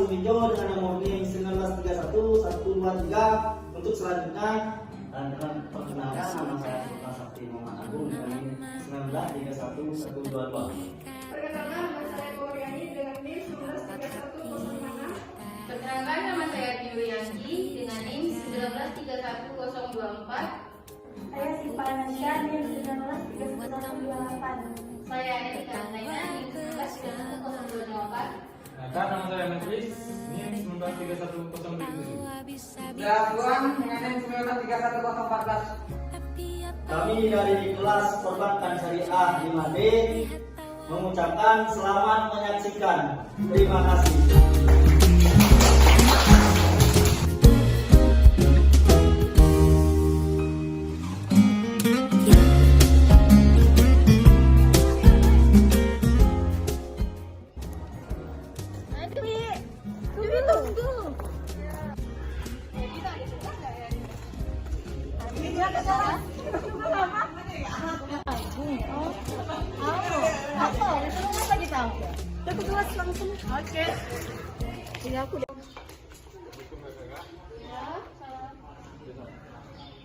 Sumijo dengan nomor NIM 1931 123 untuk selanjutnya. Dan dengan perkenalkan nama saya Sultan Sakti Muhammad Agung dengan NIM 1931 122. Perkenalkan nama saya Koryani dengan NIM 1931 Perkenalkan nama saya Tio Yanti dengan NIM 1931 024. Saya Sipa Nasya NIM 1931 Saya Erika Antena NIM 1931 024. Nama saya Metris, NIM 1931 027. Jagoan dengan NIM 1931 014. Kami dari kelas Perbankan Syariah 5B mengucapkan selamat menyaksikan. Terima kasih.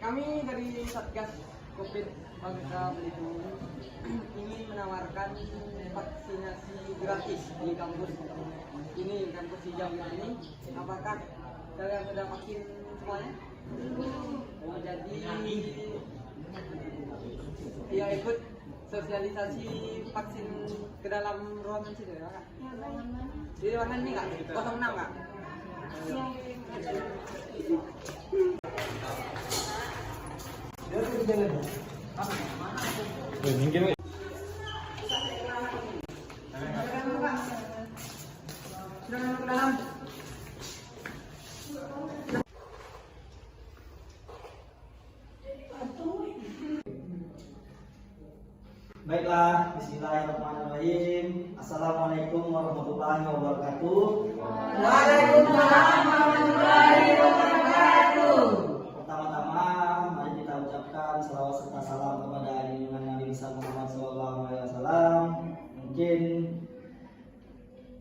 Kami dari Satgas COVID Bangka Belitung ingin menawarkan vaksinasi gratis di kampus ini, kampus hijau ini. Apakah kalian sudah vaksin semuanya? Oh, jadi ya ikut sosialisasi vaksin ke dalam ruangan situ ya Kak? Di ruangan ini Kak? 06 Kak? Silakan ke dalam. Baiklah, bismillahirrahmanirrahim. Assalamualaikum warahmatullahi wabarakatuh. Waalaikumsalam warahmatullahi wabarakatuh. Pertama-tama, mari kita ucapkan selawat serta salam kepada junjungan Nabi besar Muhammad SAW. Mungkin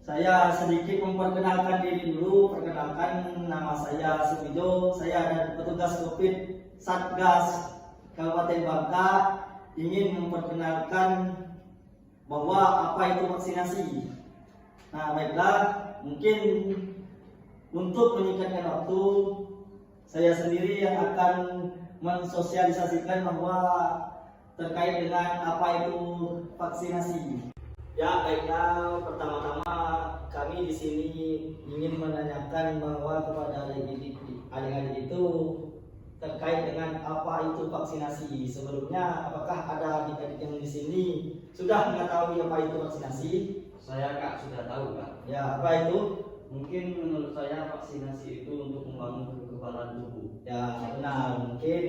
saya sedikit memperkenalkan diri dulu. Perkenalkan, nama saya Sumijo. Saya adalah petugas COVID Satgas Kabupaten Bangka. Ingin memperkenalkan bahwa apa itu vaksinasi. Nah, baiklah, mungkin untuk menyingkatkan waktu, saya sendiri yang akan mensosialisasikan bahwa terkait dengan apa itu vaksinasi. Ya, baiklah, pertama-tama kami di sini ingin menanyakan bahwa kepada adik-adik itu terkait dengan apa itu vaksinasi. Sebelumnya, apakah ada adik-adik yang di sini sudah mengetahui apa itu vaksinasi? Saya Kak sudah tahu Kak. Ya, apa itu? Mungkin menurut saya vaksinasi itu untuk membangun kekebalan tubuh. Ya, benar. Mungkin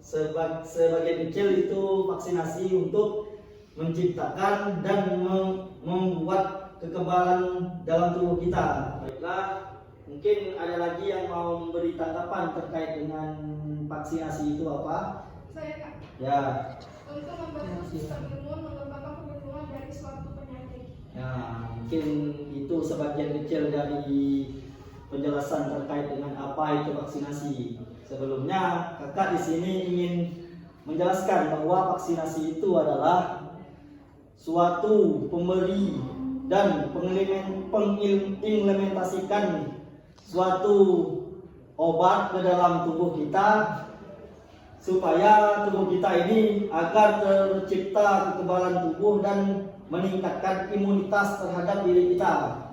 sebagian kecil itu vaksinasi untuk menciptakan dan membuat kekebalan dalam tubuh kita. Baiklah, mungkin ada lagi yang mau memberi tanggapan terkait dengan vaksinasi itu apa? Saya Kak, Ya, untuk membantu sistem imun mengembangkan perlindungan dari suatu penyakit. ya, mungkin itu sebagian kecil dari penjelasan terkait dengan apa itu vaksinasi. Sebelumnya, kakak di sini ingin menjelaskan bahwa vaksinasi itu adalah suatu pemberi dan pengimplementasikan suatu obat ke dalam tubuh kita supaya tubuh kita ini agar tercipta kekebalan tubuh dan meningkatkan imunitas terhadap diri kita,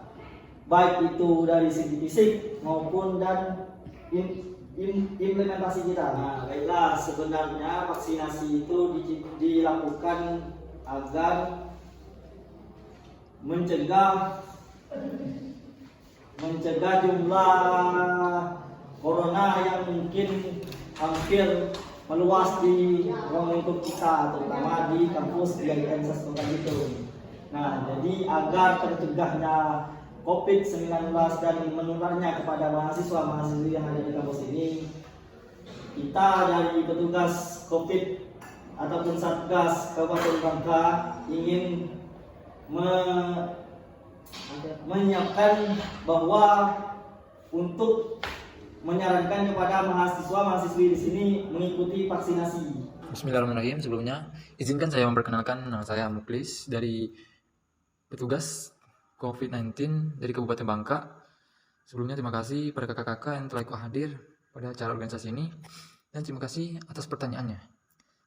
baik itu dari segi fisik maupun dan implementasi kita. Nah, baiklah, sebenarnya vaksinasi itu dilakukan agar mencegah jumlah corona yang mungkin hampir meluas di ruang lingkup kita, terutama di kampus di IAIN Kota itu. Nah, jadi agar tercegahnya COVID-19 dan menularnya kepada mahasiswa-mahasiswi yang ada di kampus ini, kita dari petugas COVID ataupun Satgas Kabupaten Bangka ingin menyiapkan bahwa untuk menyarankan kepada mahasiswa-mahasiswi di sini mengikuti vaksinasi. Bismillahirrahmanirrahim. Sebelumnya, izinkan saya memperkenalkan nama saya Muklis dari petugas COVID-19 dari Kabupaten Bangka. Sebelumnya terima kasih pada kakak-kakak yang telah ikut hadir pada acara organisasi ini, dan terima kasih atas pertanyaannya.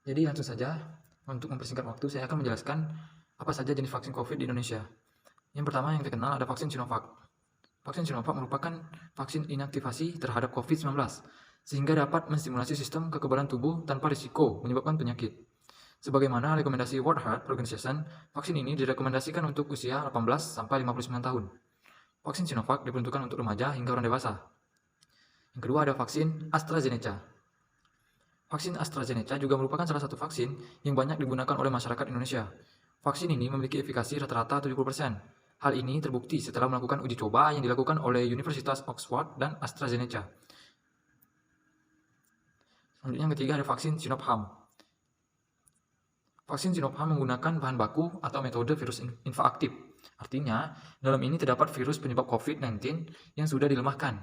Jadi langsung saja, untuk mempersingkat waktu, saya akan menjelaskan apa saja jenis vaksin COVID di Indonesia. Yang pertama yang terkenal ada vaksin Sinovac. Vaksin Sinovac merupakan vaksin inaktivasi terhadap COVID-19, sehingga dapat menstimulasi sistem kekebalan tubuh tanpa risiko menyebabkan penyakit. Sebagaimana rekomendasi World Health Organization, vaksin ini direkomendasikan untuk usia 18 sampai 59 tahun. Vaksin Sinovac diperuntukkan untuk remaja hingga orang dewasa. Yang kedua ada vaksin AstraZeneca. Vaksin AstraZeneca juga merupakan salah satu vaksin yang banyak digunakan oleh masyarakat Indonesia. Vaksin ini memiliki efikasi rata-rata 70%. Hal ini terbukti setelah melakukan uji coba yang dilakukan oleh Universitas Oxford dan AstraZeneca. Selanjutnya yang ketiga ada vaksin Sinopharm. Vaksin Sinopharm menggunakan bahan baku atau metode virus infaaktif. Artinya, dalam ini terdapat virus penyebab COVID-19 yang sudah dilemahkan.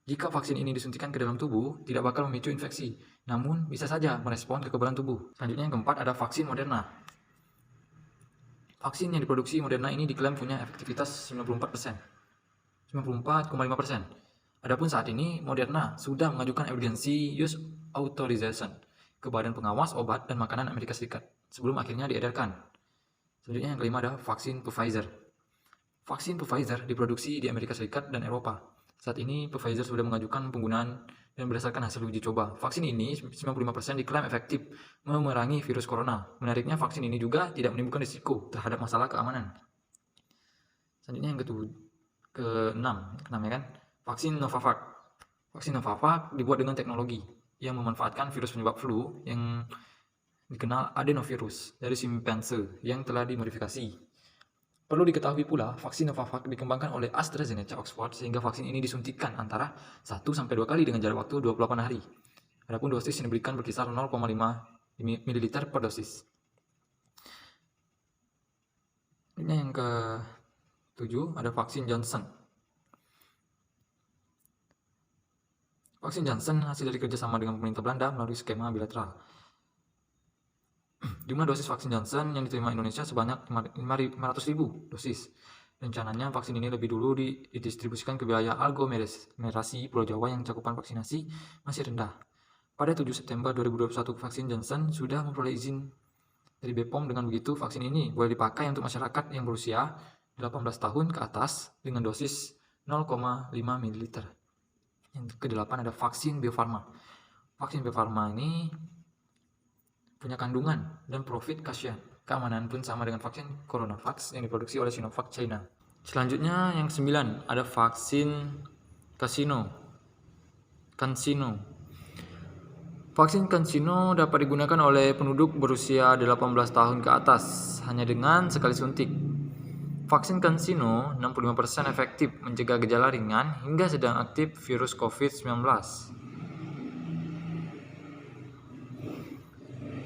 Jika vaksin ini disuntikan ke dalam tubuh, tidak bakal memicu infeksi, namun bisa saja merespon kekebalan tubuh. Selanjutnya yang keempat ada vaksin Moderna. Vaksin yang diproduksi Moderna ini diklaim punya efektivitas 94%. Adapun saat ini, Moderna sudah mengajukan emergency use authorization ke Badan Pengawas Obat dan Makanan Amerika Serikat sebelum akhirnya diedarkan. Selanjutnya yang kelima ada vaksin Pfizer. Vaksin Pfizer diproduksi di Amerika Serikat dan Eropa. Saat ini Pfizer sudah mengajukan penggunaan dan berdasarkan hasil uji coba, vaksin ini 95% diklaim efektif memerangi virus corona. Menariknya, vaksin ini juga tidak menimbulkan risiko terhadap masalah keamanan. Selanjutnya yang keenam ya kan, vaksin Novavax. Vaksin Novavax dibuat dengan teknologi yang memanfaatkan virus penyebab flu yang dikenal adenovirus dari simpanse yang telah dimodifikasi. Perlu diketahui pula, vaksin Novavax dikembangkan oleh AstraZeneca Oxford sehingga vaksin ini disuntikan antara 1-2 kali dengan jarak waktu 28 hari. Adapun dosis yang diberikan berkisar 0,5 ml per dosis. Ini yang ke-7 ada vaksin Johnson. Vaksin Johnson hasil dari kerjasama dengan pemerintah Belanda melalui skema bilateral. Jumlah dosis vaksin Johnson yang diterima Indonesia sebanyak 500.000 dosis. Rencananya vaksin ini lebih dulu didistribusikan ke wilayah aglomerasi Pulau Jawa yang cakupan vaksinasi masih rendah. Pada 7 September 2021, vaksin Johnson sudah memperoleh izin dari BPOM. Dengan begitu, vaksin ini boleh dipakai untuk masyarakat yang berusia 18 tahun ke atas dengan dosis 0,5 ml. Yang ke-8 ada vaksin Bio Farma. Vaksin Bio Farma ini punya kandungan dan profit kasihan. Keamanan pun sama dengan vaksin CoronaVax yang diproduksi oleh Sinovac China. Selanjutnya yang ke-9 ada vaksin CanSino. Vaksin CanSino dapat digunakan oleh penduduk berusia 18 tahun ke atas hanya dengan sekali suntik. Vaksin CanSino 65% efektif mencegah gejala ringan hingga sedang aktif virus COVID-19.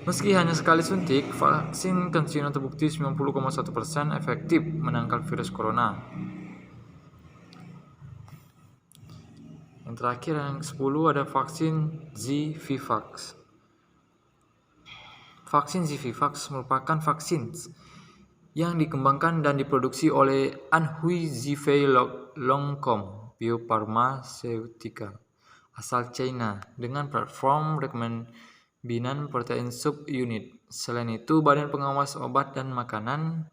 Meski hanya sekali suntik, vaksin CanSino terbukti 90,1% efektif menangkal virus corona. Yang terakhir yang ke-10 ada vaksin Zivivax. Vaksin Zivivax merupakan vaksin yang dikembangkan dan diproduksi oleh Anhui Zhifei Longcom Biopharmaceutical asal China dengan platform rekombinan protein subunit. Selain itu, Badan Pengawas Obat dan Makanan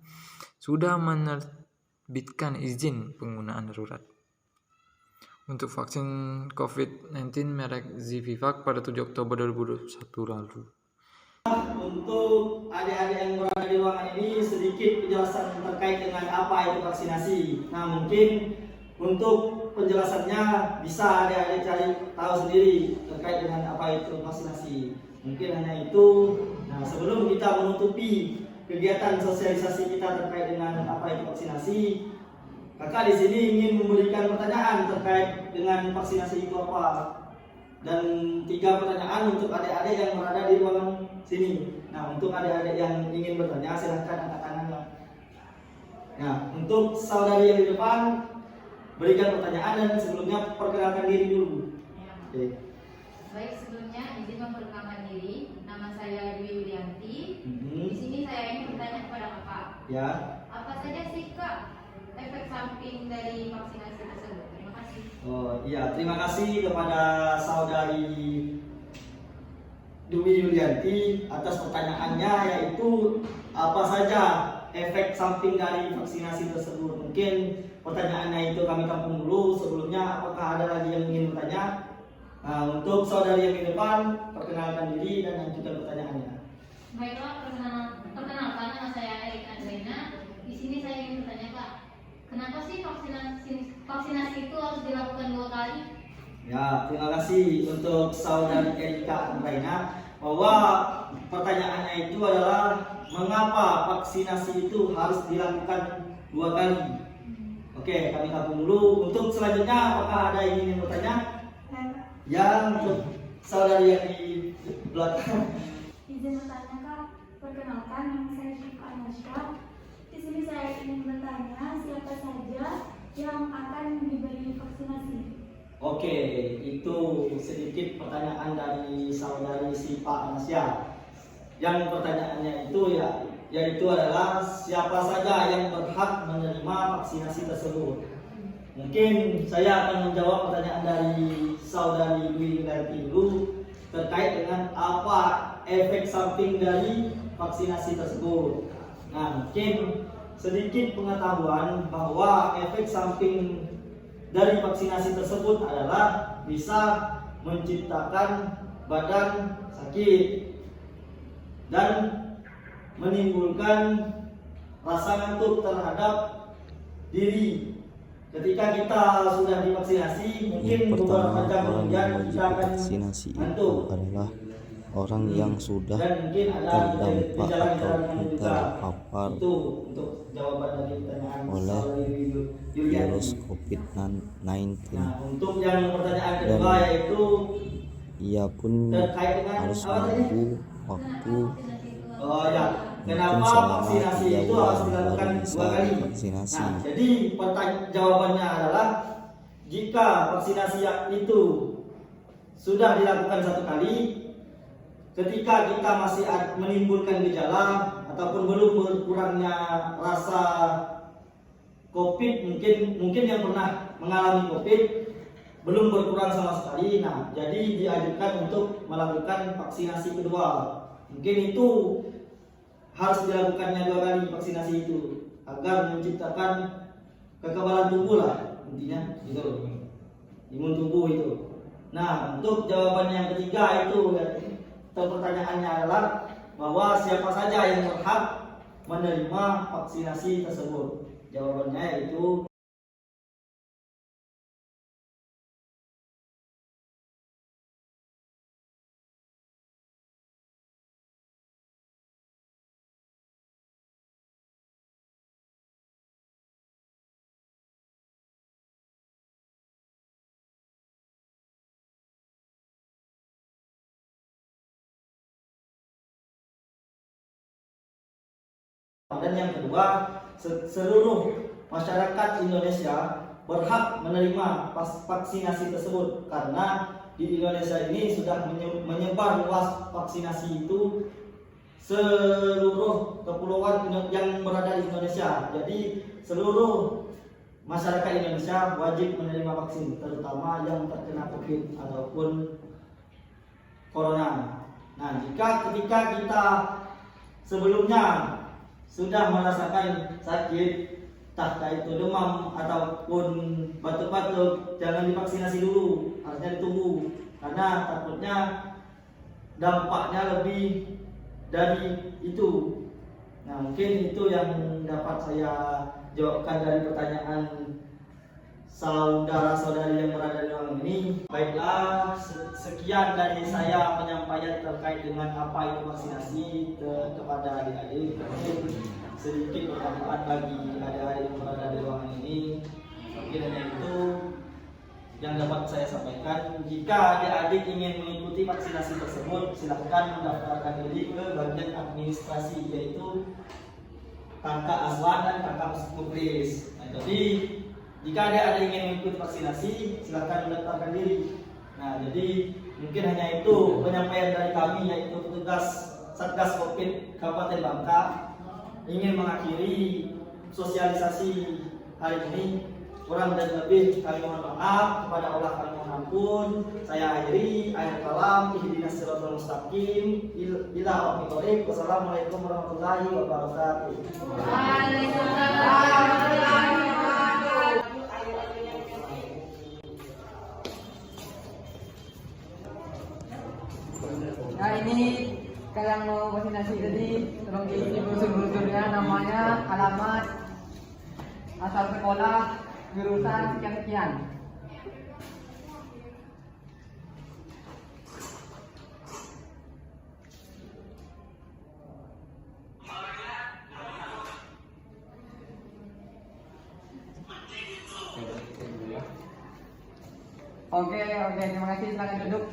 sudah menerbitkan izin penggunaan darurat untuk vaksin COVID-19 merek Zivivax pada 7 Oktober 2021 lalu. Untuk adik-adik yang berada di ruangan ini sedikit penjelasan terkait dengan apa itu vaksinasi. Nah, mungkin untuk penjelasannya bisa adik-adik cari tahu sendiri terkait dengan apa itu vaksinasi. Mungkin hanya itu. Nah, sebelum kita menutupi kegiatan sosialisasi kita terkait dengan apa itu vaksinasi, kakak di sini ingin memberikan pertanyaan terkait dengan vaksinasi itu apa. Dan 3 pertanyaan untuk adik-adik yang berada di ruangan sini. Nah, untuk adik-adik yang ingin bertanya, silahkan angkat tangan. Nah, untuk saudari yang di depan berikan pertanyaan dan sebelumnya perkenalkan diri dulu. Ya. Oke. Baik, sebelumnya izin memperkenalkan diri. Nama saya Dwi Yulianti. Di Mhm. sini saya ingin bertanya kepada Kakak. Ya. Apa saja sih Kak efek samping dari vaksinasi tersebut? Terima kasih. Oh iya, terima kasih kepada saudari Dwi Yulianti atas pertanyaannya, yaitu apa saja efek samping dari vaksinasi tersebut. Mungkin pertanyaannya itu kami tampung dulu. Sebelumnya, apakah ada lagi yang ingin bertanya? Nah, untuk saudari yang di depan, perkenalkan diri dan lanjutkan pertanyaannya. Baiklah, perkenalkan nama saya Erik Andreina. Di sini saya ingin bertanya Kak, kenapa sih vaksinasi itu harus dilakukan 2 kali? Ya, terima kasih untuk saudari Erika Andreina, bahwa pertanyaannya itu adalah mengapa vaksinasi itu harus dilakukan 2 kali. Oke, kami tampung dulu. Untuk selanjutnya, apakah ada yang ingin bertanya? Ya, untuk saudari yang di belakang. Izin bertanya Kak, perkenalkan nama saya Syifa Anasya. Di sini saya ingin bertanya siapa saja yang akan diberi vaksinasi. Oke, itu sedikit pertanyaan dari saudari Syifa Anasya. Yang pertanyaannya itu yaitu adalah siapa saja yang berhak menerima vaksinasi tersebut. Mungkin saya akan menjawab pertanyaan dari saudari Dwi Yulianti dulu terkait dengan apa efek samping dari vaksinasi tersebut. Nah, mungkin sedikit pengetahuan bahwa efek samping dari vaksinasi tersebut adalah bisa menciptakan badan sakit dan menimbulkan rasa ngantuk terhadap diri. Ketika kita sudah divaksinasi, mungkin Yang beberapa pertama, jam orang kemudian yang kita wajib akan vaksinasi itu ngantuk. adalah orang yang sudah Dan mungkin ada terdampak gejala-gejala atau yang juga. terpapar Itu untuk jawaban dari pertanyaan oleh saudari virus Yulianti. COVID-19. Nah, untuk yang pertanyaan kedua Dan yaitu ia pun terkait dengan harus apa tadi? menunggu waktu Oh ya, kenapa mungkin selama vaksinasi 3 itu bulan harus dilakukan baru 2 bisa kali? vaksinasi. Nah, jadi jawabannya adalah jika vaksinasi itu sudah dilakukan 1 kali, ketika kita masih menimbulkan gejala ataupun belum berkurangnya rasa COVID, mungkin yang pernah mengalami COVID belum berkurang sama sekali. Nah, jadi dianjurkan untuk melakukan vaksinasi kedua. Mungkin itu harus dilakukannya 2 kali vaksinasi itu agar menciptakan kekebalan tubuh lah, intinya gitu, imun tubuh itu. Nah, untuk jawaban yang ketiga itu atau pertanyaannya adalah bahwa siapa saja yang berhak menerima vaksinasi tersebut. Jawabannya yaitu dan yang kedua, seluruh masyarakat Indonesia berhak menerima vaksinasi tersebut karena di Indonesia ini sudah menyebar luas vaksinasi itu seluruh kepulauan yang berada di Indonesia. Jadi seluruh masyarakat Indonesia wajib menerima vaksin, terutama yang terkena COVID ataupun Corona. Nah, ketika kita sebelumnya sudah merasakan sakit, entah itu demam ataupun batuk-batuk, jangan divaksinasi dulu, harusnya ditunggu karena takutnya dampaknya lebih dari itu. Nah, mungkin itu yang dapat saya jawabkan dari pertanyaan saudara-saudari yang berada di ruangan ini. Baiklah, sekian dari saya penyampaian terkait dengan apa itu vaksinasi kepada adik-adik. Mungkin sedikit bermanfaat bagi adik-adik yang berada di ruangan ini. Mungkin hanya itu yang dapat saya sampaikan. Jika adik-adik ingin mengikuti vaksinasi tersebut, silakan mendaftarkan diri ke bagian administrasi, yaitu kakak Azwan dan kakak Muklis. Nah, jadi jika ada yang ingin mengikuti vaksinasi, silakan mendaftarkan diri. Nah, jadi mungkin hanya itu penyampaian dari kami, yaitu petugas Satgas Covid Kabupaten Bangka ingin mengakhiri sosialisasi hari ini. Kurang dan lebih kami mohon maaf, kepada Allah kami mohon ampun. Saya akhiri, akhir kalam, ihdinas siratal mustaqim, ila waqti thoriq. Wassalamualaikum warahmatullahi wabarakatuh. Nah ini kalian mau vaksinasi tadi tolong diisi brosur-brosurnya, namanya, alamat, asal sekolah, jurusan sekian-sekian. Oke, terima kasih, silakan duduk.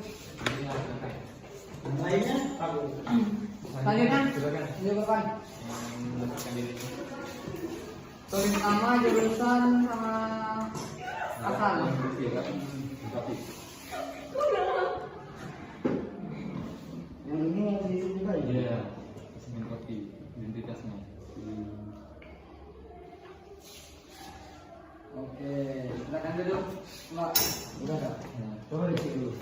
Lainnya, Selanjutnya, duduk depan. Tulis nama, jurusan, sama asal. yang ini yang diisi juga ya? Iya, semen kopi, identitasnya. Oke, silakan duduk, Mbak. Udah ada. Coba dicek dulu.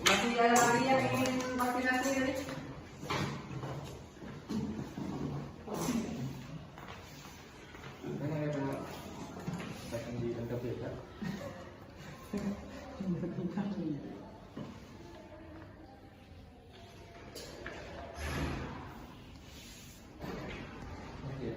Masih ada lagi yang ingin vaksinasi tadi? Oke.